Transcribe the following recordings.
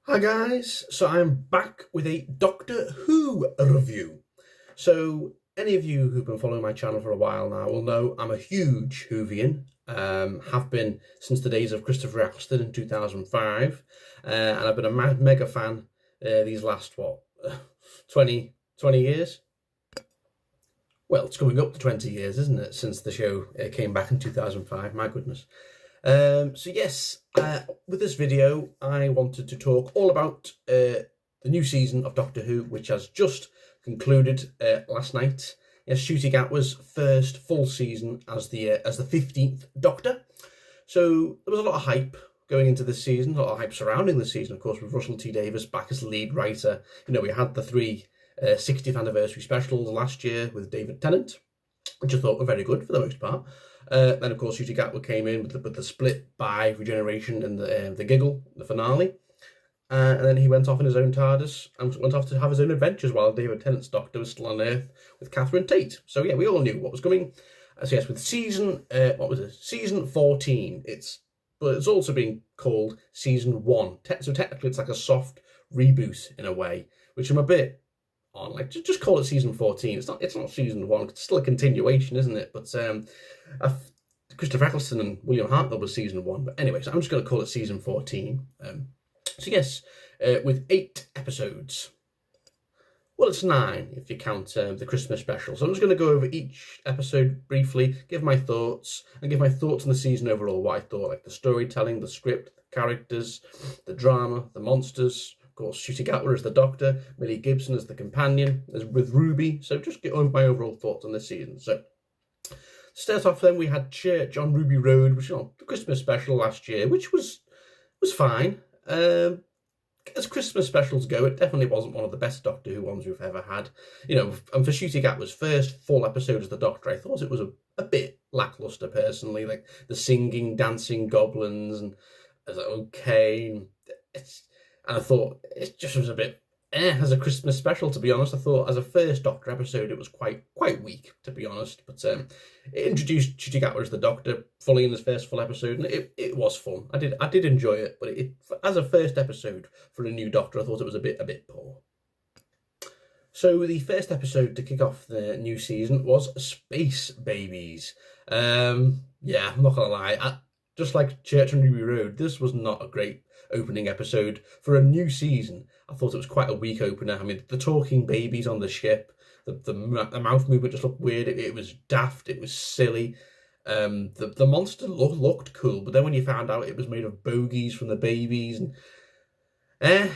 Hi guys, so I'm back with a Doctor Who review. So any of you who've been following my channel for a while now will know I'm a huge Whovian, have been since the days of Christopher Eccleston in 2005, and I've been a mega fan these last, 20 years? Well, it's coming up to 20 years, isn't it, since the show came back in 2005, my goodness. So yes, with this video, I wanted to talk all about the new season of Doctor Who, which has just concluded last night. Yes, Ncuti Gatwa's first full season as the 15th Doctor. So there was a lot of hype going into this season, a lot of hype surrounding the season, of course, with Russell T Davies back as lead writer. You know, we had the three 60th anniversary specials last year with David Tennant, which I thought were very good for the most part. Then, of course, Ncuti Gatwa came in with the split by Regeneration and the Giggle, the finale. And then he went off in his own TARDIS and went off to have his own adventures while David Tennant's Doctor was still on Earth with Catherine Tate. So, yeah, we all knew what was coming. So, yes, with season, Season 14. But it's also being called Season 1. So, technically, it's like a soft reboot in a way, which I'm a bit on. Like, just call it Season 14. It's not Season 1. It's still a continuation, isn't it? But Christopher Eccleston and William Hartnell was Season 1. But anyway, so I'm just going to call it Season 14. So yes, with 8 episodes. Well, it's 9 if you count the Christmas special. So I'm just going to go over each episode briefly, give my thoughts, and give my thoughts on the season overall. What I thought, like the storytelling, the script, the characters, the drama, the monsters. Of course, Ncuti Gatwa as the Doctor, Millie Gibson as the companion, as with Ruby. So just get over my overall thoughts on this season. So to start off, then we had Church on Ruby Road, which the Christmas special last year, which was fine. As Christmas specials go, it definitely wasn't one of the best Doctor Who ones we've ever had. You know, and for Ncuti Gatwa's first full episode as the Doctor, I thought it was a bit lackluster personally. Like the singing, dancing goblins, and I was like, okay, and I thought it just was a bit as a Christmas special, to be honest. I thought as a first Doctor episode it was quite weak, to be honest. But it introduced Ncuti Gatwa as the Doctor fully in his first full episode, and it was fun. I did enjoy it, but as a first episode for a new Doctor, I thought it was a bit poor. So the first episode to kick off the new season was Space Babies. Yeah, I'm not gonna lie. Just like Church on Ruby Road, this was not a great opening episode for a new season. I thought it was quite a weak opener. I mean, the talking babies on the ship, the mouth movement just looked weird. It was daft. It was silly. The monster looked cool, but then when you found out it was made of bogies from the babies, and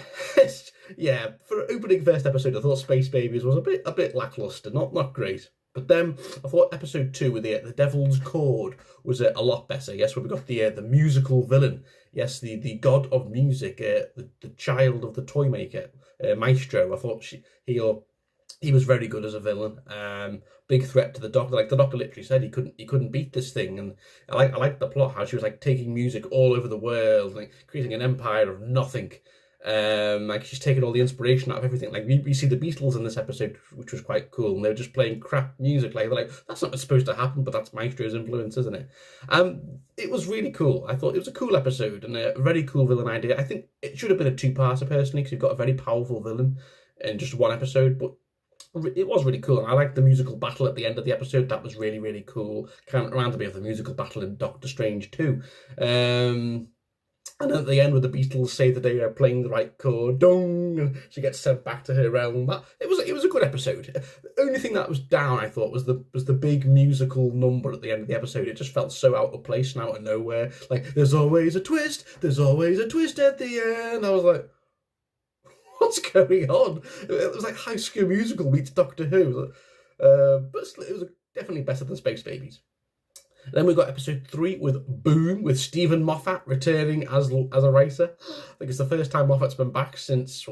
yeah, for opening first episode, I thought Space Babies was a bit lackluster, not great. But then I thought episode 2 with the Devil's Chord was a lot better. Yes, where we got the musical villain. Yes, the god of music, the child of the toy maker, Maestro. I thought he was very good as a villain. Big threat to the Doctor. Like the Doctor literally said, he couldn't beat this thing. And I like the plot, how she was like taking music all over the world, like creating an empire of nothing. Like she's taken all the inspiration out of everything. Like we see the Beatles in this episode, which was quite cool, and they're just playing crap music. Like they're like, that's not what's supposed to happen, but that's Maestro's influence, isn't it? It was really cool. I thought it was a cool episode and a very cool villain idea. I think it should have been a 2-parter personally, because you've got a very powerful villain in just one episode, but it was really cool. And I liked the musical battle at the end of the episode. That was really cool. Kind of reminded me of the musical battle in Doctor Strange 2. And at the end, with the Beatles say that they are playing the right chord, dong, and she gets sent back to her realm. It was a good episode. The only thing that was down, I thought, was the big musical number at the end of the episode. It just felt so out of place and out of nowhere. Like there's always a twist at the end. I was like, what's going on? It was like High School Musical meets Doctor Who. But it was definitely better than Space Babies. Then we got episode 3 with Boom, with Stephen Moffat returning as a writer. I think it's the first time Moffat's been back since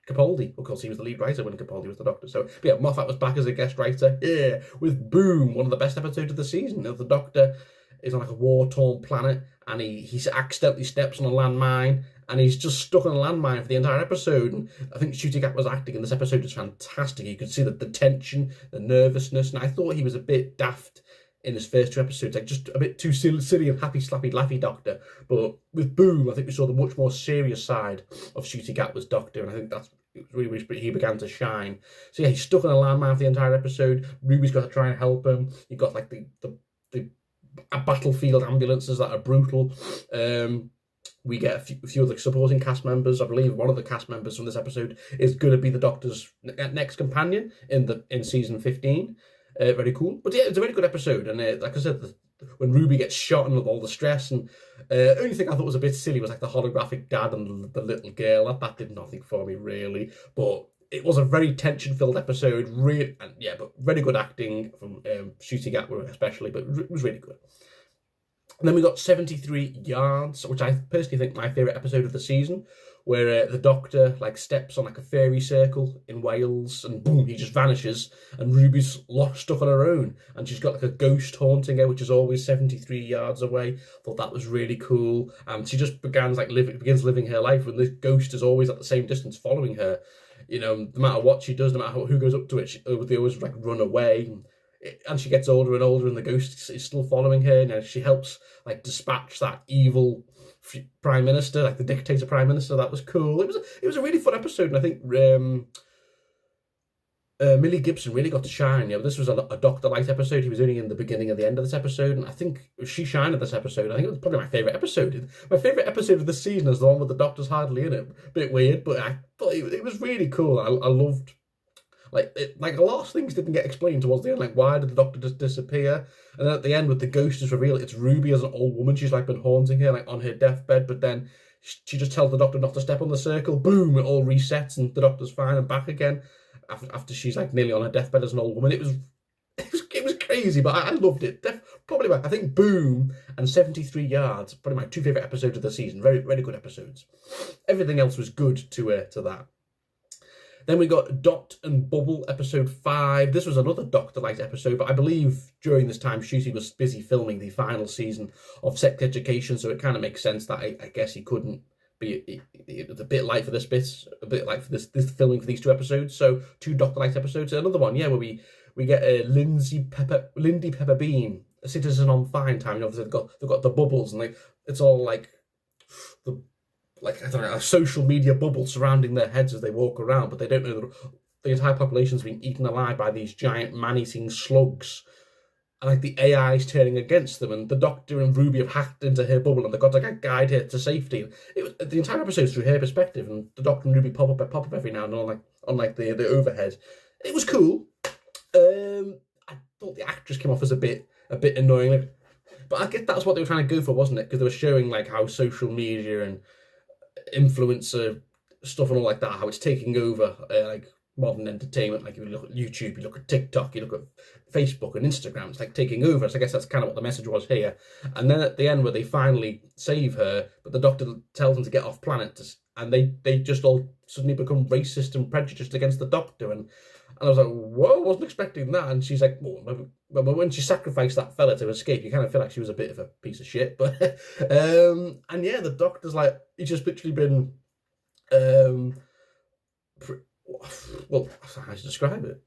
Capaldi. Of course, he was the lead writer when Capaldi was the Doctor. So, but yeah, Moffat was back as a guest writer. Yeah, with Boom, one of the best episodes of the season. The Doctor is on like a war-torn planet, and he accidentally steps on a landmine, and he's just stuck on a landmine for the entire episode. And I think Ncuti Gatwa's acting in this episode is fantastic. You could see the tension, the nervousness, and I thought he was a bit daft in his first 2 episodes, like just a bit too silly and happy, slappy, laughy Doctor. But with Boom, I think we saw the much more serious side of Ncuti Gatwa's Doctor, and I think that's really where he began to shine. So yeah, he's stuck on a landmine for the entire episode. Ruby's got to try and help him. You've got like the battlefield ambulances that are brutal. We get a few of the supporting cast members. I believe one of the cast members from this episode is going to be the Doctor's next companion in season 15. Very cool. But yeah, it's a very good episode. And like I said, when Ruby gets shot and with all the stress, and only thing I thought was a bit silly was like the holographic dad and the little girl. That did nothing for me really. But it was a very tension-filled episode. But very good acting from Ncuti Gatwa especially. But it was really good. And then we got 73 Yards, which I personally think my favourite episode of the season, where the Doctor like steps on like a fairy circle in Wales, and boom, he just vanishes, and Ruby's stuck on her own, and she's got like a ghost haunting her, which is always 73 yards away. Thought that was really cool. She just begins living her life, and this ghost is always at the same distance following her. You know, no matter what she does, no matter who goes up to it, they always like run away. And she gets older and older, and the ghost is still following her. Now she helps like dispatch that evil prime minister, like the dictator prime minister. That was cool. It was a really fun episode, and I think Millie Gibson really got to shine. You know, this was a Doctor Light episode. He was only in the beginning and the end of this episode, and I think she shined at this episode. I think it was probably my favourite episode. My favourite episode of the season is the one with the Doctor's hardly in it. Bit weird, but I thought it was really cool. I loved. Like a lot of things didn't get explained towards the end. Like, why did the Doctor just disappear? And then at the end, with the ghost is revealed, it's Ruby as an old woman. She's like been haunting her, like on her deathbed. But then she just tells the Doctor not to step on the circle. Boom! It all resets, and the Doctor's fine and back again. After she's like nearly on her deathbed as an old woman, it was crazy. But I loved it. I think Boom and 73 Yards, probably my two favourite episodes of the season. Very very good episodes. Everything else was good to that. Then we got Dot and Bubble, episode 5. This was another Doctor Light episode, but I believe during this time, Ncuti was busy filming the final season of Sex Education, so it kind of makes sense that I guess he couldn't be. It was a bit light for this bit, a bit light for this filming for these 2 episodes. So 2 Doctor Light episodes. Another one, yeah, where we get Lindy Peppa Bean, a citizen on fine time. You know, they've got the bubbles, and it's all like I don't know, a social media bubble surrounding their heads as they walk around, but they don't know that the entire population's being eaten alive by these giant man-eating slugs. And like the AI's turning against them, and the Doctor and Ruby have hacked into her bubble, and they've got to like, guide her to safety. The entire episode's through her perspective, and the Doctor and Ruby pop up every now and then on the overhead. It was cool. I thought the actress came off as a bit annoying, but I guess that's what they were trying to go for, wasn't it? Because they were showing like how social media and influencer stuff and all like that, how it's taking over like modern entertainment. Like if you look at YouTube, you look at TikTok, you look at Facebook and Instagram, it's like taking over. So I guess that's kind of what the message was here. And then at the end, where they finally save her, but the Doctor tells them to get off planet, and they just all suddenly become racist and prejudiced against the Doctor. And I was like, whoa, wasn't expecting that. And she's like, well, when she sacrificed that fella to escape, you kind of feel like she was a bit of a piece of shit. But and yeah, the Doctor's like, he's just literally been well, how to describe it?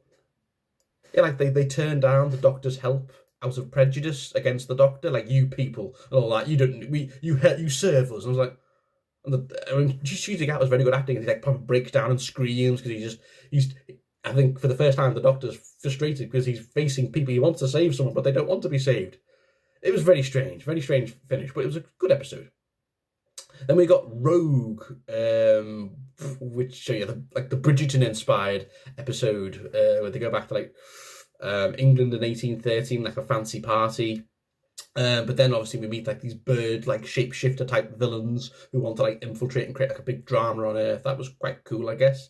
Yeah, like they turned down the Doctor's help out of prejudice against the Doctor. Like, you people and all that, you serve us. And I was like, Ncuti Gatwa was very good acting, and he like probably breaks down and screams because he's. I think for the first time, the Doctor's frustrated because he's facing people he wants to save someone, but they don't want to be saved. It was very strange finish, but it was a good episode. Then we got Rogue, which the Bridgerton-inspired episode where they go back to like England in 1813, like a fancy party. But then obviously we meet like these bird like shapeshifter type villains who want to like infiltrate and create like a big drama on Earth. That was quite cool, I guess.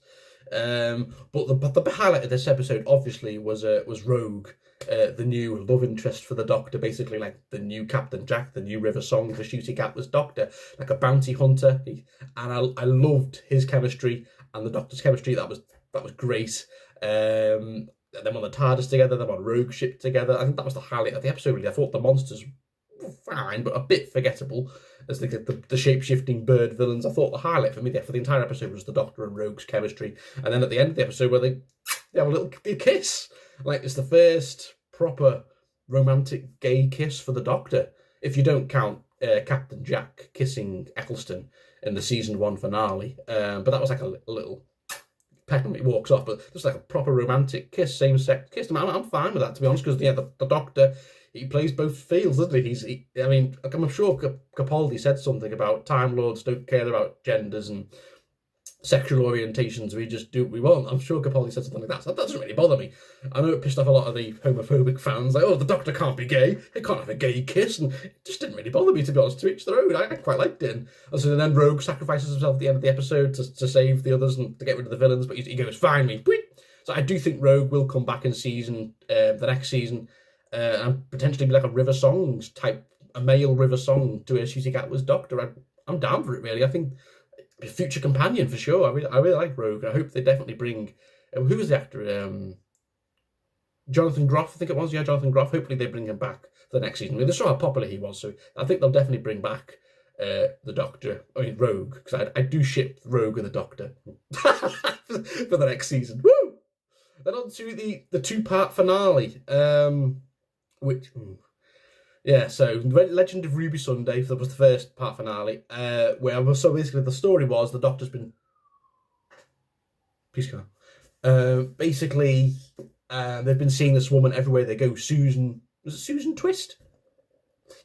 But the highlight of this episode obviously was Rogue, the new love interest for the Doctor, basically like the new Captain Jack, the new River Song for Ncuti Gatwa's Doctor, like a bounty hunter. And I loved his chemistry and the Doctor's chemistry. That was great. Them on the TARDIS together, them on Rogue ship together. I think that was the highlight of the episode, really. I thought the monsters were fine, but a bit forgettable as the shape-shifting bird villains. I thought the highlight for me for the entire episode was the Doctor and Rogue's chemistry. And then at the end of the episode where they have a little kiss. Like, it's the first proper romantic gay kiss for the Doctor, if you don't count Captain Jack kissing Eccleston in the season 1 finale. But that was like a little peck and he walks off, but just like a proper romantic kiss, same-sex kiss. I'm fine with that, to be honest, because the Doctor, he plays both fields, doesn't he? I mean, I'm sure Capaldi said something about Time Lords don't care about genders and sexual orientations, we just do what we want. I'm sure Capaldi said something like that, so that doesn't really bother me. I know it pissed off a lot of the homophobic fans, like, oh, the Doctor can't be gay, he can't have a gay kiss, and it just didn't really bother me, to be honest. To each their own. I quite liked it. And so then Rogue sacrifices himself at the end of the episode to save the others and to get rid of the villains, but he goes, fine me. So I do think Rogue will come back in the next season, and potentially be like a River Songs type, a male River Song to a Ncuti Gatwa's Doctor. I'm down for it, really. I think a future companion for sure. I really like Rogue. I hope they definitely bring. Who was the actor? Jonathan Groff, I think it was. Yeah, Jonathan Groff. Hopefully they bring him back for the next season. I mean, they saw how popular he was, so I think they'll definitely bring back the Doctor. I mean, Rogue, because I do ship Rogue and the Doctor for the next season. Woo! Then on to the 2-part finale, which. Yeah, so Legend of Ruby Sunday, that was the first part finale, so basically the story was the Doctor's been... Please come on. Basically, they've been seeing this woman everywhere they go, Susan... Was it Susan Twist?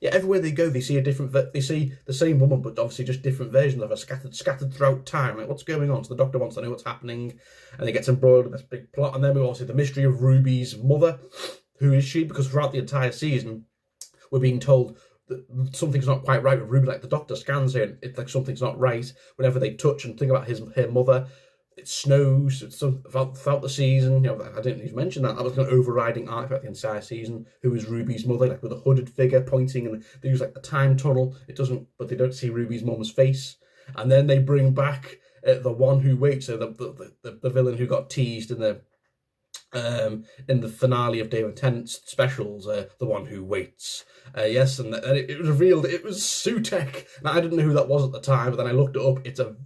Yeah, everywhere they go, they see they see the same woman, but obviously just different versions of her scattered throughout time. Like, what's going on? So the Doctor wants to know what's happening, and he gets embroiled in this big plot. And then we also see the mystery of Ruby's mother. Who is she? Because throughout the entire season, we're being told that something's not quite right with Ruby. Like, the Doctor scans her, and it's like something's not right. Whenever they touch and think about her mother, it snows. It's throughout the season. I didn't even mention that. That was an overriding arc throughout the entire season. Who is Ruby's mother? Like, with a hooded figure pointing, and they use like the time tunnel. It doesn't, but they don't see Ruby's mum's face. And then they bring back the one who waits. So the villain who got teased in the finale of David Tennant's specials, the one who waits. Yes, and it was revealed it was Sutekh. Now, I didn't know who that was at the time, but then I looked it up. It's a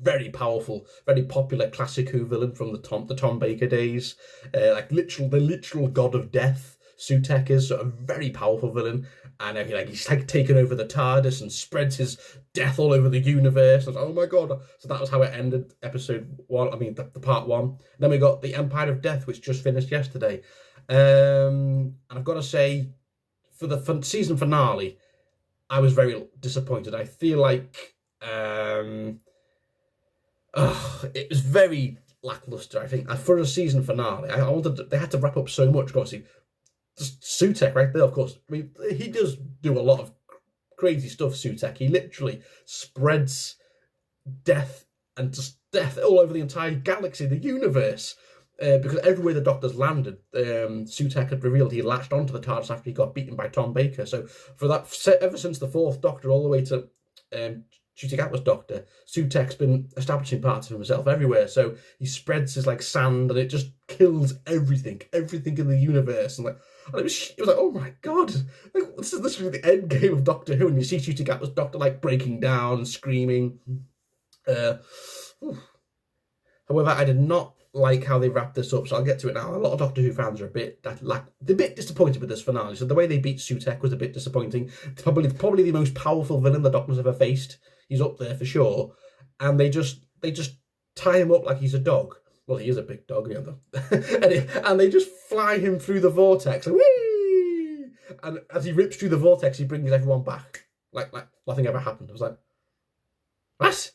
very powerful, very popular classic Who villain from the Tom Baker days. The literal god of death. Sutekh is a very powerful villain, and he's like taken over the TARDIS and spreads his death all over the universe. I was like, oh my god! So that was how it ended episode 1. I mean, the part 1. Then we got the Empire of Death, which just finished yesterday, and I've got to say, for the season finale, I was very disappointed. I feel like it was very lackluster. I think for a season finale, they had to wrap up so much. Obviously, just Sutekh right there, of course. I mean, he does do a lot of crazy stuff, Sutekh. He literally spreads death and just death all over the entire galaxy, the universe. Because everywhere the Doctor's landed, Sutekh had revealed he latched onto the TARDIS after he got beaten by Tom Baker. So for that, ever since the 4th Doctor, all the way to Ncuti Gatwa's Doctor, Sutek's been establishing parts of himself everywhere. So he spreads his like sand, and it just kills everything in the universe. And it was like, oh my god, like, this is literally the end game of Doctor Who, and you see Ncuti Gatwa's Doctor like breaking down and screaming. However, I did not like how they wrapped this up, so I'll get to it now. A lot of Doctor Who fans are they're a bit disappointed with this finale. So the way they beat Sutekh was a bit disappointing. Probably the most powerful villain the Doctor's ever faced. He's up there for sure, and they just tie him up like he's a dog. Well, he is a big dog, and they just fly him through the vortex. Like, whee! And as he rips through the vortex, he brings everyone back like nothing ever happened. I was like, what?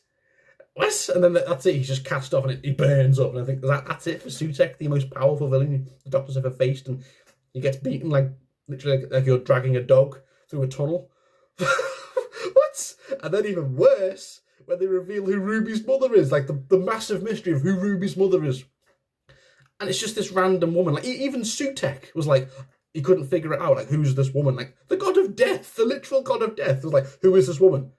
And then that's it. He's just cast off, and he burns up. And I think that's it for Sutekh, the most powerful villain the Doctor's ever faced, and he gets beaten literally like you're dragging a dog through a tunnel. What? And then even worse, when they reveal who Ruby's mother is, like the massive mystery of who Ruby's mother is, and it's just this random woman. Like even Sutekh was like, he couldn't figure it out. Like, who's this woman? Like the god of death, the literal god of death. Was like, who is this woman?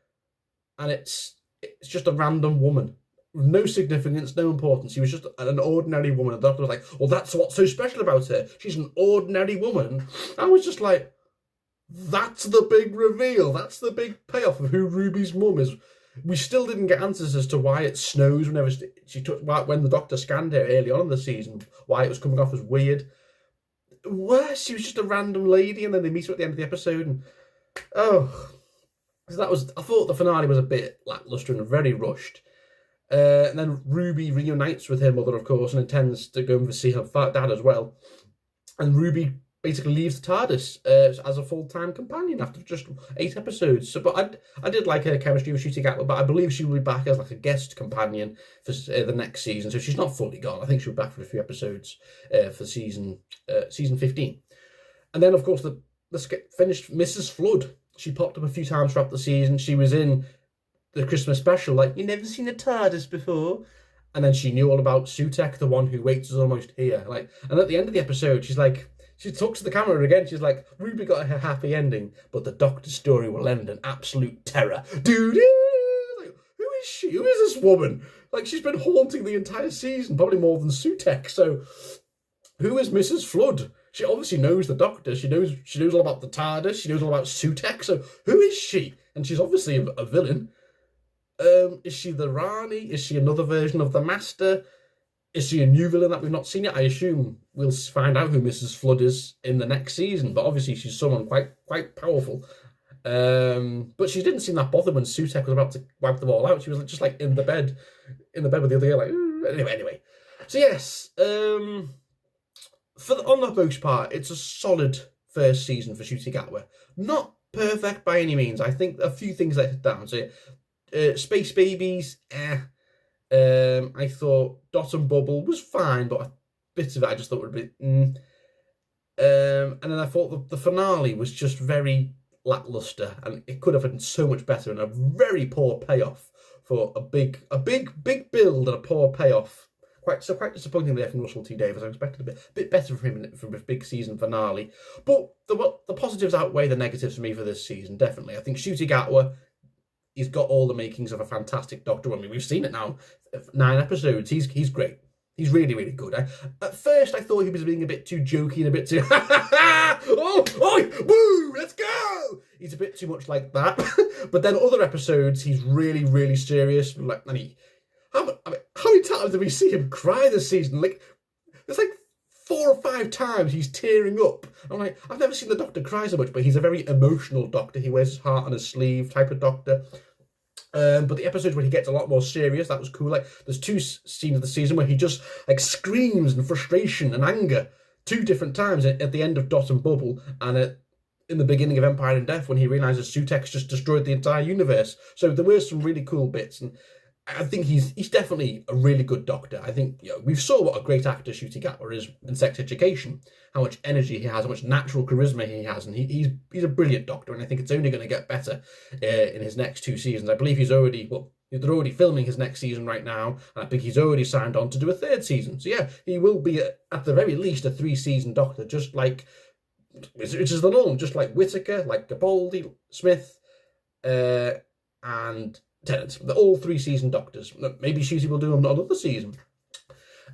And it's just a random woman with no significance, no importance. She was just an ordinary woman. And the Doctor was like, well, that's what's so special about her. She's an ordinary woman. I was just like, that's the big reveal. That's the big payoff of who Ruby's mum is. We still didn't get answers as to why it snows whenever when the Doctor scanned her early on in the season, why it was coming off as weird. worse, she was just a random lady, and then they meet her at the end of the episode, and oh, so I thought the finale was a bit lackluster and very rushed. And then Ruby reunites with her mother, of course, and intends to go and see her dad as well. And Ruby basically leaves the TARDIS as a full-time companion after just 8 episodes. So, but I did like her chemistry with Ncuti Gatwa, but I believe she will be back as like a guest companion for the next season. So she's not fully gone. I think she'll be back for a few episodes for season 15. And then, of course, let's get finished. Mrs. Flood. She popped up a few times throughout the season. She was in the Christmas special, like, "You never seen a TARDIS before?" And then she knew all about Sutek, the one who waits is almost here. Like, and at the end of the episode, she talks to the camera again. She's like, "Ruby got her happy ending, but the Doctor's story will end in absolute terror." Dude, like, who is she? Who is this woman? Like, she's been haunting the entire season, probably more than Sutek. So, who is Mrs. Flood? She obviously knows the Doctor. She knows all about the TARDIS. She knows all about Sutek. So, who is she? And she's obviously a villain. Is she the Rani? Is she another version of the Master? Is she a new villain that we've not seen yet? I assume we'll find out who Mrs. Flood is in the next season, but obviously she's someone quite powerful. But she didn't seem that bothered when Sutek was about to wipe them all out. She was just like in the bed with the other girl, like, anyway. So yes, on the most part, it's a solid first season for Ncuti Gatwa. Not perfect by any means. I think a few things let it down. So Space Babies, I thought Dot and Bubble was fine, but a bit of it I just thought would be. And then I thought the finale was just very lackluster, and it could have been so much better, and a very poor payoff for a big build and a poor payoff. Quite disappointing there from Russell T Davies. I expected a bit better from him from a big season finale, but the positives outweigh the negatives for me for this season. Definitely, I think Ncuti Gatwa, he's got all the makings of a fantastic Doctor. I mean, we've seen it now, 9 episodes. He's great. He's really, really good. At first, I thought he was being a bit too jokey and a bit too, woo, let's go. He's a bit too much like that. But then other episodes, he's really, really serious. Like, how many times did we see him cry this season? Like, there's like 4 or 5 times he's tearing up. I'm like, I've never seen the Doctor cry so much, but he's a very emotional Doctor. He wears his heart on his sleeve type of Doctor. But the episodes where he gets a lot more serious, that was cool. Like, there's 2 scenes of the season where he just like screams in frustration and anger 2 different times at the end of Dot and Bubble, and in the beginning of Empire and Death when he realizes Sutek's just destroyed the entire universe. So there were some really cool bits, and I think he's definitely a really good Doctor. I think, you know, we've saw what a great actor Ncuti Gatwa is in Sex Education, how much energy he has, how much natural charisma he has, and he's a brilliant Doctor, and I think it's only going to get better in his next 2 seasons. I believe they're already filming his next season right now, and I think he's already signed on to do a 3rd season. So yeah, he will be at the very least a 3-season Doctor, just like, which is the norm, just like Whittaker, like Capaldi, Smith, and Tennant. They're all 3-season Doctors. Maybe Ncuti will do another season.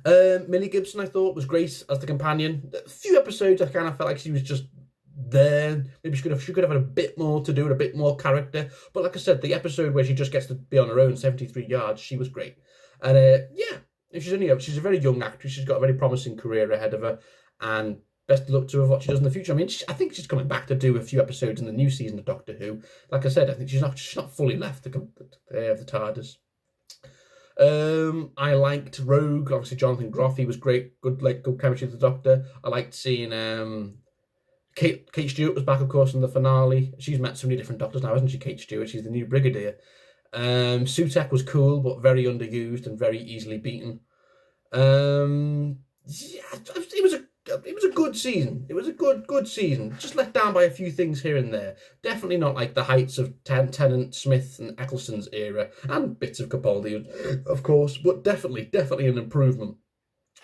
Millie Gibson, I thought, was great as the companion. A few episodes, I kind of felt like she was just there. Maybe she could have had a bit more to do and a bit more character. But like I said, the episode where she just gets to be on her own, 73 yards, she was great. And yeah, she's a very young actress. She's got a very promising career ahead of her, and best of luck to her what she does in the future. I mean, I think she's coming back to do a few episodes in the new season of Doctor Who. Like I said, I think she's not fully left the TARDIS. I liked Rogue. Obviously, Jonathan Groff, he was great. Good chemistry with the Doctor. I liked seeing Kate Stewart was back, of course, in the finale. She's met so many different Doctors now, hasn't she, Kate Stewart? She's the new Brigadier. Sutek was cool, but very underused and very easily beaten. Yeah, it was a good season. It was a good season. Just let down by a few things here and there. Definitely not like the heights of Tennant, Smith, and Eccleston's era, and bits of Capaldi, of course. But definitely an improvement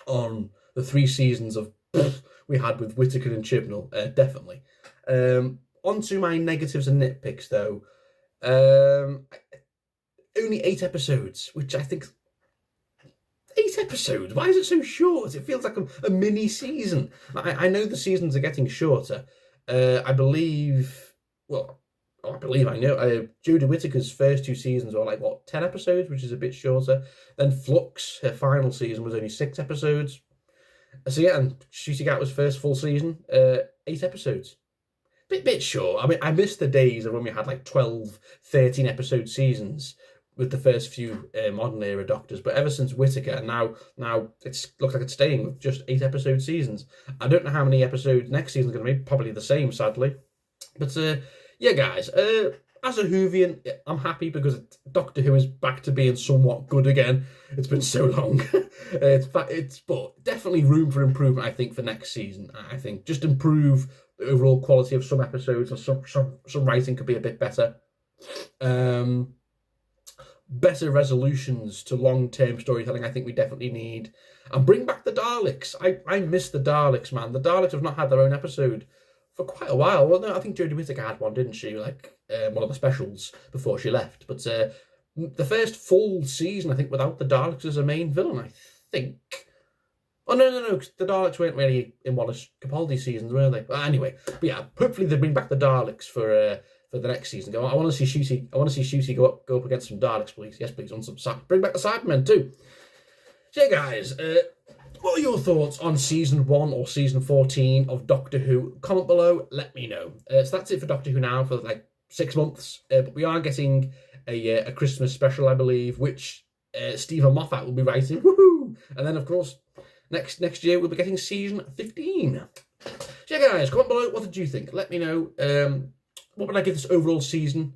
on the 3 seasons of we had with Whittaker and Chibnall. Definitely. On to my negatives and nitpicks, though. Only 8 episodes, which I think. 8 episodes? Why is it so short? It feels like a mini season. I know the seasons are getting shorter. I believe I know. Jodie Whittaker's first 2 seasons were like, 10 episodes, which is a bit shorter. Then Flux, her final season, was only 6 episodes. So yeah, and Shooty Gatwa's first full season, 8 episodes. Bit short. I mean, I missed the days of when we had like 12, 13 episode seasons with the first few modern era Doctors. But ever since Whittaker, now it's looks like it's staying with just 8 episode seasons. I don't know how many episodes next season's going to be. Probably the same, sadly. But yeah, guys. As a Whovian, I'm happy because Doctor Who is back to being somewhat good again. It's been so long. But definitely room for improvement, I think, for next season. I think just improve the overall quality of some episodes, or some writing could be a bit better. Better resolutions to long-term storytelling, I think we definitely need. And bring back the Daleks. I miss the Daleks, man. The Daleks have not had their own episode for quite a while. Well, no, I think Jodie Whittaker had one, didn't she? Like one of the specials before she left. But the first full season, I think, without the Daleks as a main villain, I think. Oh, no, because the Daleks weren't really in Wallace Capaldi's seasons, were they? But anyway, but yeah, hopefully they bring back the Daleks for the next season. I want to see Shooty go up against some Daleks, please. Yes, please, on some bring back the Cybermen too. So yeah, guys, what are your thoughts on season 1 or season 14 of Doctor Who? Comment below, let me know. So that's it for Doctor Who now for like 6 months. But we are getting a Christmas special, I believe, which Stephen Moffat will be writing. Woohoo! And then, of course, next year we'll be getting season 15. So yeah, guys, comment below. What did you think? Let me know. What would I give this overall season?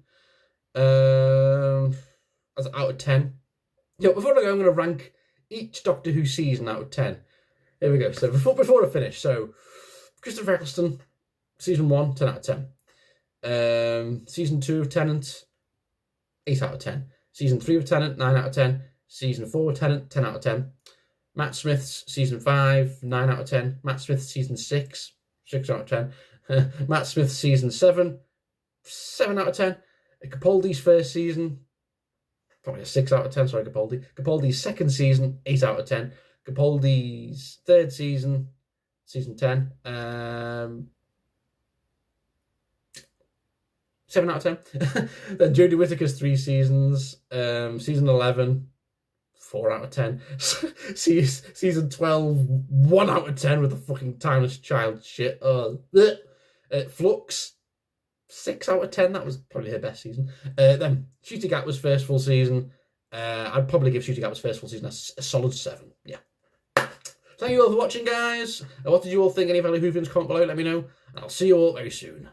As out of 10. Yeah, before I go, I'm going to rank each Doctor Who season out of 10. Here we go. So before I finish, so Christopher Eccleston, season 1, 10 out of 10. Season 2 of Tennant, 8 out of 10. Season 3 of Tennant, 9 out of 10. Season 4 of Tennant, 10 out of 10. Matt Smith's season 5, 9 out of 10. Matt Smith's season 6, 6 out of 10. Matt Smith's season 7, 7 out of 10. Capaldi's first season, probably a 6 out of 10. Sorry, Capaldi. Capaldi's second season, 8 out of 10. Capaldi's third season, season 10, 7 out of 10. Then Jodie Whittaker's 3 seasons, season 11, 4 out of 10. Season 12, 1 out of 10 with the fucking Timeless Child shit. Flux, 6 out of 10. That was probably her best season. Then Shooty Gatwa's first full season. I'd probably give Shooty Gatwa's first full season a solid 7. Yeah. Thank you all for watching, guys. What did you all think? Any fellow Whovians, comment below, let me know. And I'll see you all very soon.